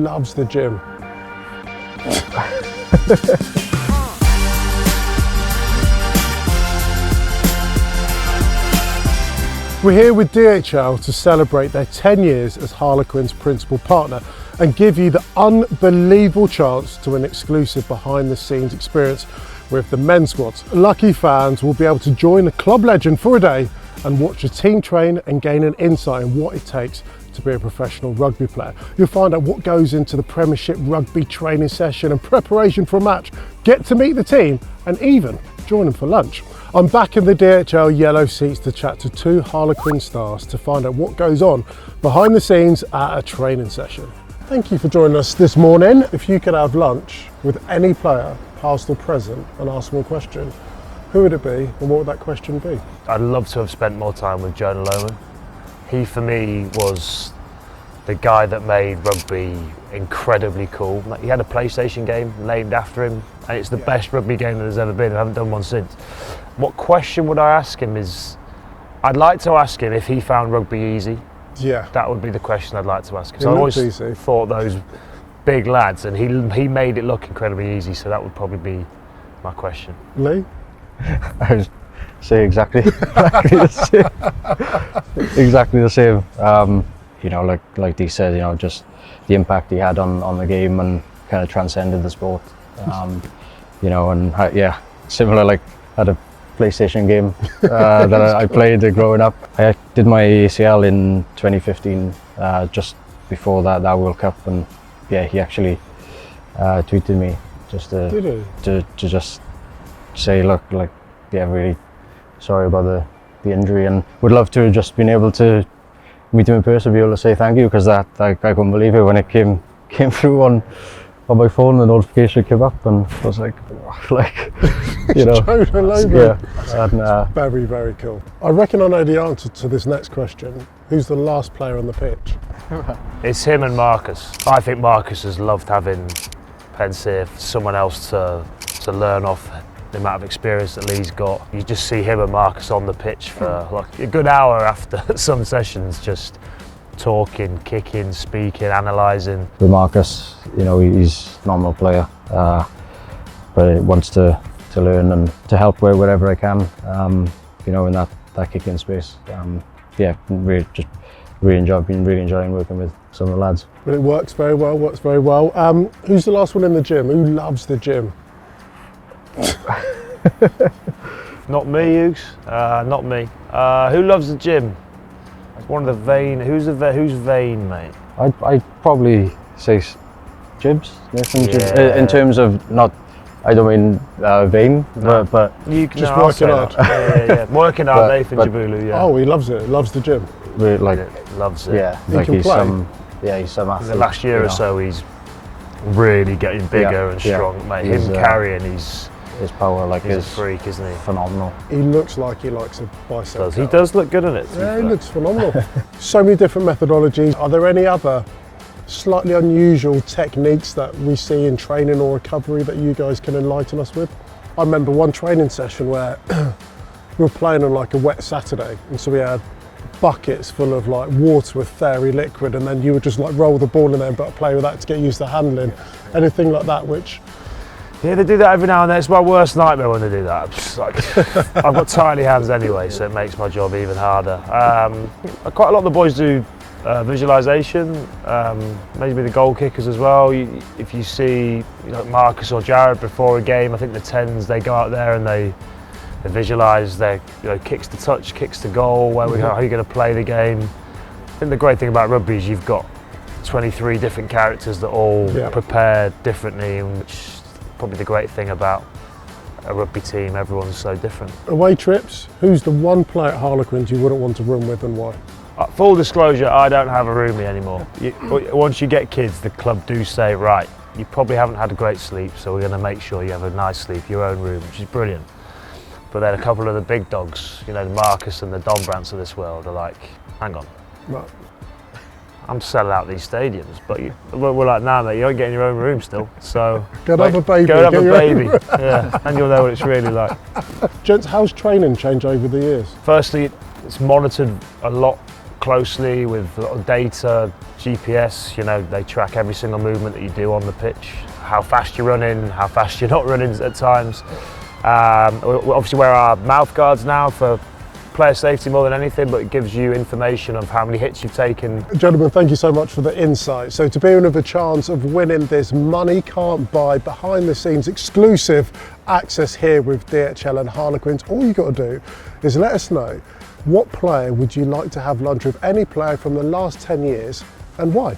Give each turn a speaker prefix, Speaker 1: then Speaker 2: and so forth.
Speaker 1: loves the gym? We're here with DHL to celebrate their 10 years as Harlequin's principal partner and give you the unbelievable chance to an exclusive behind the scenes experience with the men's squads. Lucky fans will be able to join a club legend for a day and watch a team train and gain an insight in what it takes to be a professional rugby player. You'll find out what goes into the Premiership rugby training session and preparation for a match, get to meet the team and even join them for lunch. I'm back in the DHL yellow seats to chat to two Harlequin stars to find out what goes on behind the scenes at a training session. Thank you for joining us this morning. If you could have lunch with any player, past or present, and ask them a question, who would it be and what would that question be?
Speaker 2: I'd love to have spent more time with Jonah Loman. He, for me, was the guy that made rugby incredibly cool. He had a PlayStation game named after him, and it's the best rugby game that there's ever been. I haven't done one since. What question would I ask him is, I'd like to ask him if he found rugby easy.
Speaker 1: Yeah.
Speaker 2: That would be the question I'd like to ask him.
Speaker 1: So
Speaker 2: I always thought those big lads, and he made it look incredibly easy, so that would probably be my question.
Speaker 1: Lee?
Speaker 3: I would say exactly the same. Exactly the same. You know, like Dee said, you know, just the impact he had on the game and kind of transcended the sport. You know, and yeah, similar, like, had a PlayStation game that I played growing up. I did my ACL in 2015, just before that World Cup, and yeah, he actually tweeted me just to just say, look, like, yeah, really sorry about the injury, and would love to have just been able to meet him in person, be able to say thank you, because that, like, I couldn't believe it when it came through on my phone. The notification came up, and I was like, you know,
Speaker 1: yeah,
Speaker 3: and,
Speaker 1: very, very cool. I reckon I know the answer to this next question. Who's the last player on the pitch?
Speaker 2: It's him and Marcus. I think Marcus has loved having Pensive, someone else to learn off the amount of experience that Lee's got. You just see him and Marcus on the pitch for like a good hour after some sessions, just talking, kicking, speaking, analysing.
Speaker 3: With Marcus, you know, he's a phenomenal player, but he wants to learn and to help wherever I can, you know, in that kicking space. Yeah, been really enjoying working with some of the lads.
Speaker 1: Well, it works very well, Who's the last one in the gym? Who loves the gym?
Speaker 2: Not me, Hughes. Not me. Who loves the gym? One of the vain. Who's vain, mate?
Speaker 3: I'd probably say Jibs, Nathan Jibs.
Speaker 2: Yeah.
Speaker 3: In terms of not, I don't mean vain,
Speaker 2: no.
Speaker 3: but
Speaker 2: you can
Speaker 1: just working hard.
Speaker 2: Yeah. Working hard, Nathan Jabulu. Yeah.
Speaker 1: Oh, he loves it. He loves the gym.
Speaker 3: Really, like,
Speaker 2: loves it.
Speaker 3: Yeah,
Speaker 1: He
Speaker 3: like
Speaker 1: can
Speaker 3: he's
Speaker 1: play.
Speaker 3: he's some athlete.
Speaker 2: In the last year or so, he's really getting bigger and strong, mate.
Speaker 3: He's,
Speaker 2: Him carrying,
Speaker 3: his power, like,
Speaker 2: he's
Speaker 3: is
Speaker 2: a freak, isn't he?
Speaker 3: phenomenal.
Speaker 1: He looks like he likes a bicep.
Speaker 2: He does look good in it.
Speaker 1: Yeah, he looks phenomenal. So many different methodologies. Are there any other slightly unusual techniques that we see in training or recovery that you guys can enlighten us with? I remember one training session where we were playing on like a wet Saturday, and so we had buckets full of like water with fairy liquid, and then you would just like roll the ball in there but play with that to get used to handling. Anything like that, which...
Speaker 2: Yeah, they do that every now and then. It's my worst nightmare when they do that. It's like, I've got tiny hands anyway, so it makes my job even harder. Quite a lot of the boys do visualisation, maybe the goal kickers as well. If you see, you know, Marcus or Jared before a game, I think the 10s, they go out there and they visualise their, you know, kicks to touch, kicks to goal, how you're going to play the game. I think the great thing about rugby is you've got 23 different characters that all prepare differently, which is probably the great thing about a rugby team. Everyone's so different.
Speaker 1: Away trips, who's the one player at Harlequins you wouldn't want to room with and why?
Speaker 2: Full disclosure, I don't have a roomie anymore. Once you get kids, the club do say, right, you probably haven't had a great sleep, so we're going to make sure you have a nice sleep, your own room, which is brilliant. But then a couple of the big dogs, you know, the Marcus and the Don Brandts of this world, are like, hang on,
Speaker 1: Right.
Speaker 2: I'm selling out these stadiums, but we're like, nah, mate, you don't get in your own room still. So
Speaker 1: Go have a baby.
Speaker 2: Go have a baby, yeah, and you'll know what it's really like.
Speaker 1: Gents, how's training changed over the years?
Speaker 2: Firstly, it's monitored a lot closely with a lot of data, GPS. You know, they track every single movement that you do on the pitch, how fast you're running, how fast you're not running at times. We obviously wear our mouth guards now for player safety more than anything, but it gives you information of how many hits you've taken.
Speaker 1: Gentlemen, thank you so much for the insight. So to be in with a chance of winning this money can't buy behind the scenes exclusive access here with DHL and Harlequins, all you got to do is let us know what player would you like to have lunch with, any player from the last 10 years, and why.